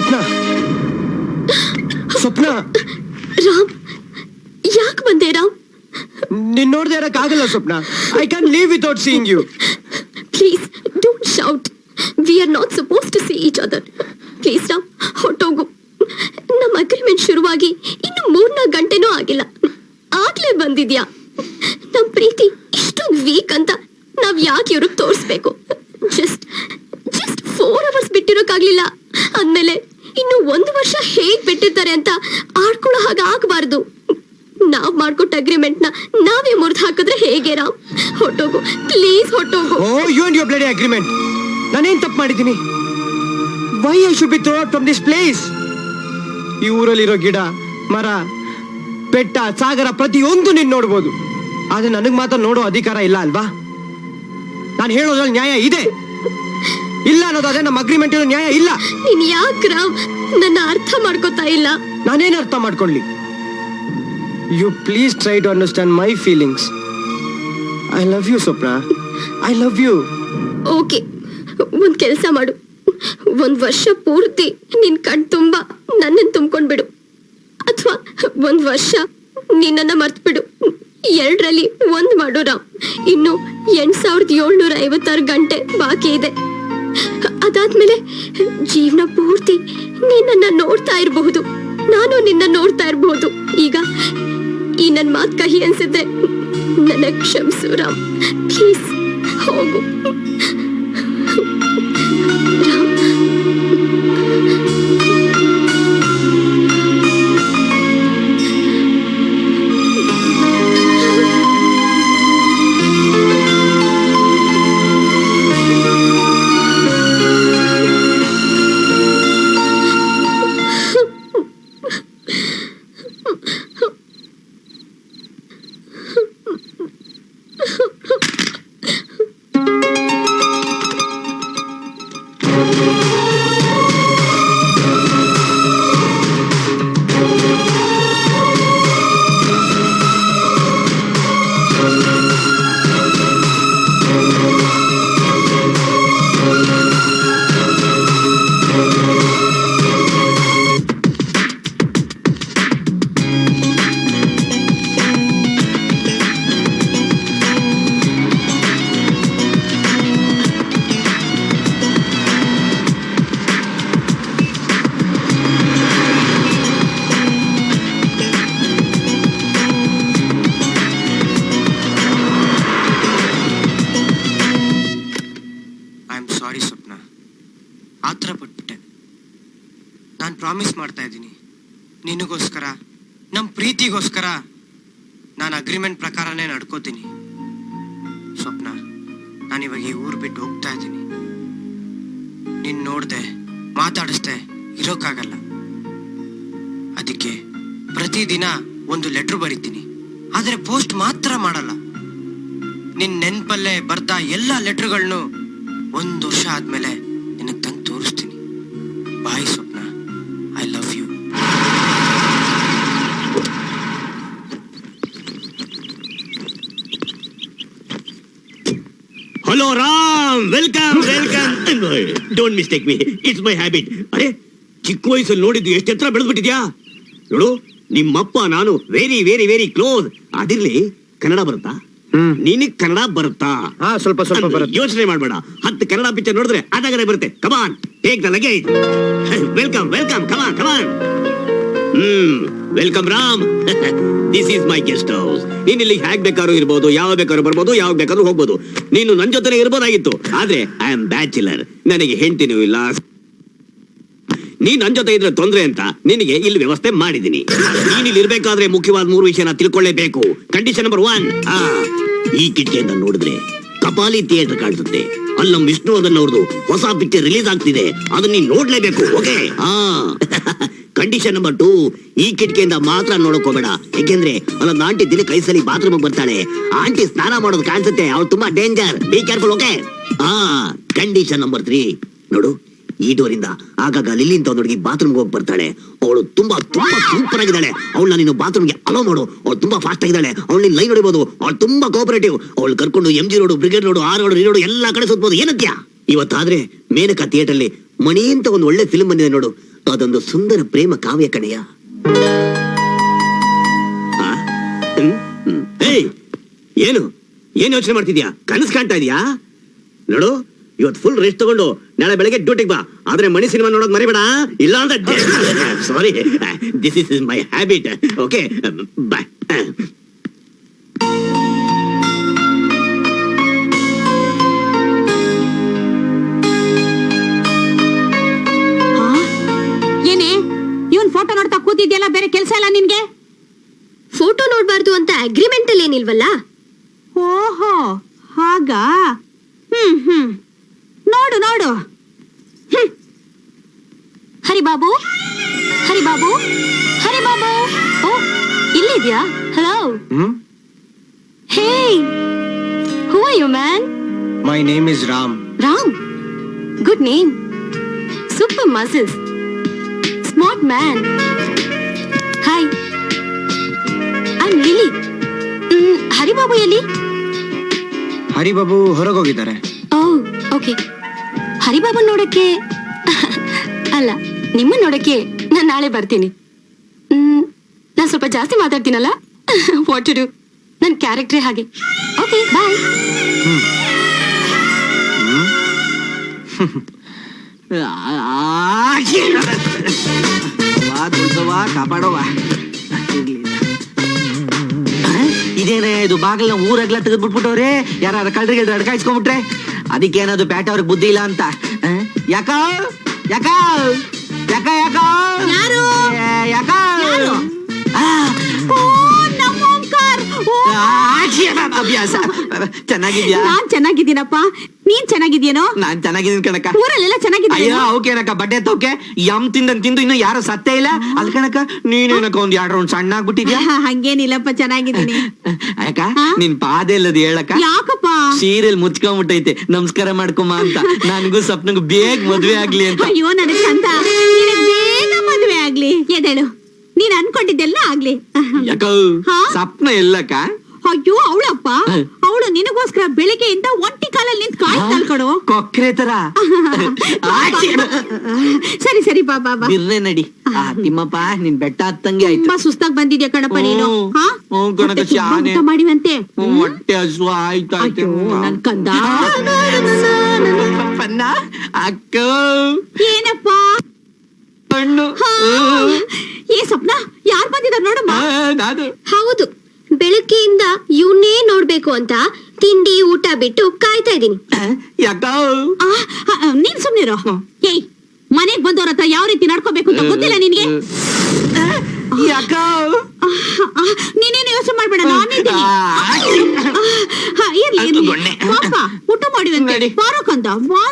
ಸ್ವಪ್ನ ಸ್ವಪ್ನ ರಾಮ್, ಯಾಕೆ ಬಂದೆ ರಾಮ್? ನಿನ್ ನೋಡ್ದೆ ಇರಕ್ಕಾಗಲ್ಲ Swapna. I can leave without seeing you. Please don't shout. We are not suppose to see each other. Please Ram, ಹೊಟ್ಟೋಗು. ನಮ್ಮ ಅಗ್ರಿಮೆಂಟ್ ಶುರುವಾಗಿ ಇನ್ನು 3-4 ಗಂಟೆನೂ ಆಗಿಲ್ಲ, ಆಗ್ಲೇ ಬಂದಿದ್ಯಾ? ನಮ್ ಪ್ರೀತಿ ಇಷ್ಟೊಂದು ವೀಕ್ ಅಂತ ನಾವ್ ಯಾಕೆ ಇವ್ರಿಗೆ ತೋರಿಸ್ಬೇಕು? ಜಸ್ಟ್ 4 ಅವರ್ಸ್ ಬಿಟ್ಟಿರೋಕ್ಕಾಗ್ಲಿಲ್ಲ ಅಂದ್ಮೇಲೆ ಇನ್ನು 1 ವರ್ಷ ಹೇಗ್ ಬಿಟ್ಟಿರ್ತಾರೆ ಅಂತ ಆಡ್ಕೊಳ್ಳೋ ಹಾಗೆ ಆಗ್ಬಾರ್ದು. ನಾವ್ ಮಾಡ್ಕೊಟ್ಟ ಅಗ್ರಿಮೆಂಟ್ ನ ನಾವೇ ಮುರಿದು ಹಾಕಿದ್ರೆ ಹೇಗೆ ರಾಮ್? ಹೊಟ್ಟೋಗು ಪ್ಲೀಸ್, ಹೊಟ್ಟೋಗು. Oh you and your bloody agreement. ನಾನೇನ್ ತಪ್ಪು ಮಾಡಿದ್ದೀನಿ? Why I should be throw out from this place? ಈ ಊರಲ್ಲಿರೋ ಗಿಡ, ಮರ, ಬೆಟ್ಟ, ಸಾಗರ ಪ್ರತಿಯೊಂದು ನೀನ್ ನೋಡ್ಬೋದು. ಆದ್ರೆ ನನಗ್ ಮಾತ್ರ ನೋಡೋ ಅಧಿಕಾರ ಇಲ್ಲ ಅಲ್ವಾ? ನಾನು ಹೇಳೋದ್ರಲ್ಲಿ ನ್ಯಾಯ ಇದೆ, ಇಲ್ಲ ಅನ್ನೋದಾದ್ರೆ ನಮ್ಮ ಅಗ್ರಿಮೆಂಟ್ ಇರೋ ನ್ಯಾಯ ಇಲ್ಲ. ನೀನ್ ಯಾಕೆ ರಾಮ್ ನನ್ನ ಅರ್ಥ ಮಾಡ್ಕೋತಾ ಇಲ್ಲ? ನಾನೇನು ಅರ್ಥ ಮಾಡ್ಕೊಳ್ಳಿ? You please try to understand my feelings. I love you Swapna, I love you. Okay, ಒಂದ್ ಕೆಲಸ ಮಾಡು. 1 ವರ್ಷ ಪೂರ್ತಿ ನಿನ್ ಕಣ್ ತುಂಬಾ ನನ್ನನ್ನು ತುಂಬ್ಕೊಂಡ್ಬಿಡು, ಅಥವಾ 1 ವರ್ಷ ನಿನ್ನನ್ನ ಮರ್ತ್ಬಿಡು. 2ರಲ್ಲಿ 1 ಮಾಡು ರಾಮ್. ಇನ್ನು 8756 ಗಂಟೆ ಬಾಕಿ ಇದೆ. ಅದಾದ್ಮೇಲೆ ಜೀವನ ಪೂರ್ತಿ ನಿನ್ನನ್ನ ನೋಡ್ತಾ ಇರಬಹುದು, ನಾನು ನಿನ್ನ ನೋಡ್ತಾ ಇರಬಹುದು. ಈಗ ಈ ನನ್ ಮಾತ್ ಕಹಿ ಅನ್ಸಿದ್ರೆ ನನ್ನ ಕ್ಷಮಿಸು ರಾಮ್, ಪ್ಲೀಸ್ ಹೋಗು ರಾಮ್. ಆತರ ಪಟ್ಬಿಟ್ಟೆ. ನಾನು ಪ್ರಾಮಿಸ್ ಮಾಡ್ತಾ ಇದ್ದೀನಿ, ನಿನಗೋಸ್ಕರ, ನಮ್ಮ ಪ್ರೀತಿಗೋಸ್ಕರ ನಾನು ಅಗ್ರಿಮೆಂಟ್ ಪ್ರಕಾರನೇ ನಡ್ಕೋತೀನಿ. ಸ್ವಪ್ನ, ನಾನಿವಾಗ ಈ ಊರು ಬಿಟ್ಟು ಹೋಗ್ತಾ ಇದ್ದೀನಿ. ನಿನ್ನ ನೋಡ್ದೆ, ಮಾತಾಡಿಸ್ದೆ ಇರೋಕ್ಕಾಗಲ್ಲ. ಅದಕ್ಕೆ ಪ್ರತಿದಿನ 1 ಲೆಟ್ರ್ ಬರೀತೀನಿ, ಆದರೆ ಪೋಸ್ಟ್ ಮಾತ್ರ ಮಾಡಲ್ಲ. ನಿನ್ನ ನೆನಪಲ್ಲೇ ಬರ್ತಾ ಎಲ್ಲ ಲೆಟ್ರ್ಗಳನ್ನು 1 ವರ್ಷ ಆದ್ಮೇಲೆ ನಿನಗೆ ತಂದು ತೋರಿಸ್ತೀನಿ. Bye Swapna, I love you. Hello Ram, welcome welcome. Don't mistake me, it's my habit. ಅರೆ, ಚಿಕ್ಕ ವಯಸ್ಸಲ್ಲಿ ನೋಡಿದ್ದು ಎಷ್ಟು ಎತ್ತರ ಬೆಳೆದ್ಬಿಟ್ಟಿದ್ಯಾ ನೋಡು. ನಿಮ್ಮಪ್ಪ ನಾನು ವೆರಿ ವೆರಿ ವೆರಿ ಕ್ಲೋಸ್. ಅದಿರ್ಲಿ, ಕನ್ನಡ ಬರುತ್ತಾ? ನಿನಗ್ ಕನ್ನಡ ಬರುತ್ತಾ? ಸ್ವಲ್ಪ ಸ್ವಲ್ಪ ಬರುತ್ತೆ. ಯೋಚನೆ ಮಾಡ್ಬೇಡ, 10 ಕನ್ನಡ ಪಿಕ್ಚರ್ ನೋಡಿದ್ರೆ ಅದಾಗಲೇ ಬರುತ್ತೆ. Come on, take the luggage. Welcome welcome, come on come on. Welcome Ram. This is my guest house. ನೀನ್ ಇಲ್ಲಿ ಹೇಗ್ ಬೇಕಾದ್ರೂ ಇರ್ಬೋದು, ಯಾವ ಬೇಕಾದ್ರೂ ಬರ್ಬೋದು, ಯಾವಾಗ ಬೇಕಾದ್ರೂ ಹೋಗ್ಬೋದು. ನೀನು ನನ್ ಜೊತೆ ಇರ್ಬೋದಾಗಿತ್ತು, ಆದ್ರೆ ಐ ಆಮ್ ಬ್ಯಾಚುಲರ್. ನನಗೆ ಹೆಂಡತಿನೂ ಇಲ್ಲ. ನೀನ್ ನನ್ ಜೊತೆ ಇದ್ರೆ ತೊಂದ್ರೆ ಅಂತ ನಿನಗೆ ಇಲ್ಲಿ ವ್ಯವಸ್ಥೆ ಮಾಡಿದೀನಿ. ನೀನ್ ಇಲ್ಲಿ ಇರ್ಬೇಕಾದ್ರೆ ಮುಖ್ಯವಾದ 3 ವಿಷಯನ ತಿಳ್ಕೊಳ್ಳೇಬೇಕು. ಕಂಡೀಷನ್ ನಂಬರ್ 1, ಈ ಕಿಟಕಿಯಿಂದ ನೋಡಿದ್ರೆ ಕಪಾಲಿ ಥಿಯೇಟರ್ ಕಾಣಿಸುತ್ತೆ. ಅಲ್ಲಿ ನಮ್ಮ ವಿಷ್ಣುವರ್ಧನ್ ಅವ್ರದ್ದು ಹೊಸ ಪಿಕ್ಚರ್ ರಿಲೀಸ್ ಆಗ್ತಿದೆ, ಅದನ್ನ ನೀನ್ ನೋಡ್ಲೇಬೇಕು. ಓಕೆ? ಕಂಡೀಷನ್ ನಂಬರ್ 2, ಈ ಕಿಟಕಿಯಿಂದ ಮಾತ್ರ ನೋಡಕ್ ಹೋಗ್ಬೇಡ. ಯಾಕೆಂದ್ರೆ ಅಲ್ಲೊಂದು ಆಂಟಿ ದಿನ ಕೈಸಲಿ ಬಾತ್ರೂಮ್ ಬರ್ತಾಳೆ. ಆಂಟಿ ಸ್ನಾನ ಮಾಡೋದು ಕಾಣಿಸುತ್ತೆ, ಅವ್ಳು ತುಂಬಾ danger. Be careful. Okay? Condition number 3, ನೋಡು, ಈ ಡೋರಿಂದ ಆಗಾಗ ಲಿಲ್ಲಿ ಅಂತ ಹುಡುಗಿ ಬಾತ್ರೂಮ್ಗೆ ಹೋಗಿ ಬರ್ತಾಳೆ. ಅವಳು ತುಂಬಾ ತುಂಬಾ ಸೂಪರ್ ಆಗಿದ್ದಾಳೆ. ಅವಳನ್ನ ನೀನು ಬಾತ್ರೂಮ್ಗೆ ಅಲೋ ಮಾಡು. ಅವಳು ತುಂಬಾ ಫಾಸ್ಟ್ ಆಗಿದ್ದಾಳೆ. ಅವಳು ಲೈನ್ ಹೊಡಿಬಹುದು. ಅವಳು ತುಂಬಾ ಕೋಪರೇಟಿವ್. ಅವಳು ಕರ್ಕೊಂಡು MG road, brigade road, R road, ಈ ರೋಡ್ ಎಲ್ಲಾ ಕಡೆ ಸುತ್ತಬಹುದು. ಏನತ್ಯಾ? ಇವತ್ತಾದ್ರೆ ಮೇನಕ ಥಿಯೇಟರ್ ಅಲ್ಲಿ ಮಣಿ ಅಂತ ಒಂದು ಒಳ್ಳೆ ಫಿಲ್ಮ್ ಬಂದಿದೆ ನೋಡು, ಅದೊಂದು ಸುಂದರ ಪ್ರೇಮ ಕಾವ್ಯ ಕಣೆಯ. ಏನು ಏನ್ ಯೋಚನೆ ಮಾಡ್ತಿದ್ಯಾ? ಕನಸು ಕಾಣ್ತಾ ಇದೀಯಾ? ನೋಡು, ಇವತ್ತು ಫುಲ್ ರೆಸ್ಟ್ ತಗೊಂಡು ನಾಳೆ ಬೆಳಗ್ಗೆ ಡ್ಯೂಟಿಗೆ ಬಾ. ಆದ್ರೆ ಮಣಿ ಸಿನಿಮಾ ನೋಡೋದು ಮರಿಬೇಡ, ಇಲ್ಲ ಅಂತ. Sorry, this is my habit. Okay, bye. ಏನೇ ಇವನ್ ಫೋಟೋ ನೋಡ್ತಾ ಕೂತಿದ್ಯಲ್ಲ, ಬೇರೆ ಕೆಲ್ಸ ಇಲ್ಲ ನಿನ್ಗೆ? ಫೋಟೋ ನೋಡ್ಬಾರ್ದು ಅಂತ ಅಗ್ರಿಮೆಂಟ್ ಅಲ್ಲಿ ಏನಿಲ್ವಲ್ಲ. ಓಹೋ ಹಾಗ. ನೋಡು ನೋಡು. ಹರಿಬಾಬು, ಹರಿಬಾಬು, ಹರಿಬಾಬು. ಓ, ಇಲ್ಲಿದ್ಯಾ? Hello. Hey, who are you man? My name is Ram. Ram, good name. Super muscles, smart man. Hi, I am Lily. Haribabu ಎಲ್ಲಿ? ಹರಿಬಾಬು ಹೊರಗೋಗಿದ್ದಾರೆ. ಓ ಓಕೆ. ಹರಿಬಾಬನ್ ನೋಡಕ್ಕೆ ಅಲ್ಲ, ನಿಮ್ಮನ್ನ ನೋಡಕ್ಕೆ ನಾನು ನಾಳೆ ಬರ್ತೀನಿ. ನಾನು ಸ್ವಲ್ಪ ಜಾಸ್ತಿ ಮಾತಾಡ್ತೀನಲ್ಲ, ವಾಟ್ ಟು ಡು, ನನ್ನ ಕ್ಯಾರೆಕ್ಟ್ರೇ ಹಾಗೆ. ಓಕೆ, ಬಾಯ್. ಕಾಪಾಡೋವಾ. ಇದೇನೇ ಇದು ಬಾಗಿಲ ಊರಾಗ್ಲ ತೆಗೆದ್ಬಿಟ್ಬಿಟ್ಟವ್ರೆ, ಯಾರು ಕಳ್ರಿಗೆ ಅಡ್ಕಾಯಿಸ್ಕೊಂಡ್ಬಿಟ್ರೆ. ಅದಕ್ಕೆ ಏನದು ಪ್ಯಾಟ ಅವ್ರಿಗೆ ಬುದ್ಧಿ ಇಲ್ಲ ಅಂತ. ಯಾಕ ಯಾಕ ಯಾಕ ಯಾಕ ಯಾರು? ಯಾಕ ಅಭ್ಯಾಸ. ಚೆನ್ನಾಗಿದ್ಯಾ? ನಾನ್ ಚೆನ್ನಾಗಿದ್ದೀನಪ್ಪ, ನೀನ್ ಚೆನ್ನಾಗಿದ್ಯೇನೋ? ನಾನ್ ಚೆನ್ನಾಗಿದ್ದೀನಿ ಕಣಕ. ಊರಲ್ಲೆಲ್ಲ ಚೆನ್ನಾಗಿದ್ದೀನಿ. ಅಯ್ಯೋ ಅವಕೇನಕ್ಕ ಬಟ್ಟೆ ತೋಕೆ ಯಮ್ ತಿಂದು ಇನ್ನು ಯಾರು ಸತ್ತೇ ಇಲ್ಲ ಅಲ್ ಕಣಕ. ನೀನೇನಕ್ಕ ಒಂದ್ 2 ರೌಂಡ್ ಸಣ್ಣ ಆಗ್ಬಿಟ್ಟಿದ್ಯಾ? ಹಂಗೇನಿಲ್ಲಪ್ಪ, ಚೆನ್ನಾಗಿದ್ದೀನಿ. ಅಕ್ಕ ನಿನ್ ಪಾದ ಇಲ್ಲದ ಹೇಳಕ್ಕ. ಯಾಕಪ್ಪ? ಸೀರಿಯಲ್ ಮುಚ್ಕೊಂಡ್ಬಿಟ್ಟೈತೆ, ನಮಸ್ಕಾರ ಮಾಡ್ಕೊಮ್ಮ ಅಂತ. ನನ್ಗೂ ಸ್ವಪ್ನಗೂ ಬೇಗ ಮದ್ವೆ ಆಗ್ಲಿ ಅಂತ. ಅಯ್ಯೋ ನನಗ್ ಚಂದ, ನಿನಗ್ ಬೇಗ ಮದುವೆ ಆಗ್ಲಿ. ಎದೇಳು, ನೀನ್ ಅನ್ಕೊಂಡಿದ್ದೆಲ್ಲ ಆಗ್ಲಿ. ಯಾಕ ಹಾ? ಸ್ವಪ್ನ ಎಲ್ಲಕ್ಕ? ಅಯ್ಯೋ ಅವಳಪ್ಪ, ಅವಳು ನಿನಗೋಸ್ಕರ ಬೆಳಿಗ್ಗೆಯಿಂದ ಒಂಟಿ ಕಾಲಲ್ಲಿ ನಿಂತ್ ಕಾಯ್ತಾಳ್ ಕಣೋ. ಕೊಕ್ರೆ ತರ. ಸರಿ ಸರಿ ಬಾ ಬಾ ಬಾ. ಬಿರ್ರೆ ನಡಿ. ತಿಮ್ಮಪ್ಪ ನಿನ್ ಬೆಟ್ಟ ಹತ್ತಂಗೆ ಆಯ್ತು. ತುಂಬಾ ಸುಸ್ತಾಗ್ ಬಂದಿದ್ಯಾ ಕಣಪ್ಪ ನೀನು. ಹಾ? ಹ್ಮ್ ಕಣಕ್ಕ, ಹೊಟ್ಟೆ ತುಂಬಾ ಶಾನೆ. ಊಟ ಮಾಡಿವಂತೆ. ಹೊಟ್ಟೆ ಹಸು ಆಯ್ತಾಯ್ತು. ಅಯ್ಯೋ ನನ್ ಕಂದ. ಪನ್ನ ಅಕ್ಕ ಏನಪ್ಪ? ಹಣ್ಣು. ಹಾ. ಏ ಸ್ವಪ್ನ, ಯಾರ್ ಬಂದಿದಾರ್ ನೋಡಮ್ಮ. ನಾನು ಹೌದು, ಬೆಳಗ್ಗೆಯಿಂದ ಇವನ್ನೇ ನೋಡ್ಬೇಕು ಅಂತ ತಿಂಡಿ ಊಟ ಬಿಟ್ಟು ಕಾಯ್ತಾ ಇದ್ದೀನಿ. ಯಾಕ ನೀನ್ ಸುಮ್ನಿರೋ. ಏಯ್, ಮನೆಗ್ ಬಂದವ್ರ ಹತ್ರ ಯಾವ ರೀತಿ ನಡ್ಕೋಬೇಕು ಅಂತ ಗೊತ್ತಿಲ್ಲ ನಿನ್ಗೆ? ಯಾಕ ನೀನೇನು ಯೋಚನೆ ಮಾಡ್ಬೇಡ, ನಾನಿದ್ದೀನಿ. ಇರ್ಲಿ ಅದು ಇರ್ಲಿ. ಗೊಣ್ಣೆ. ಪಾಪ ಊಟ ಮಾಡಿವಂತೆ. ನಡಿ. ಬಾರೋ ಕಂದ, ಬಾರೋ.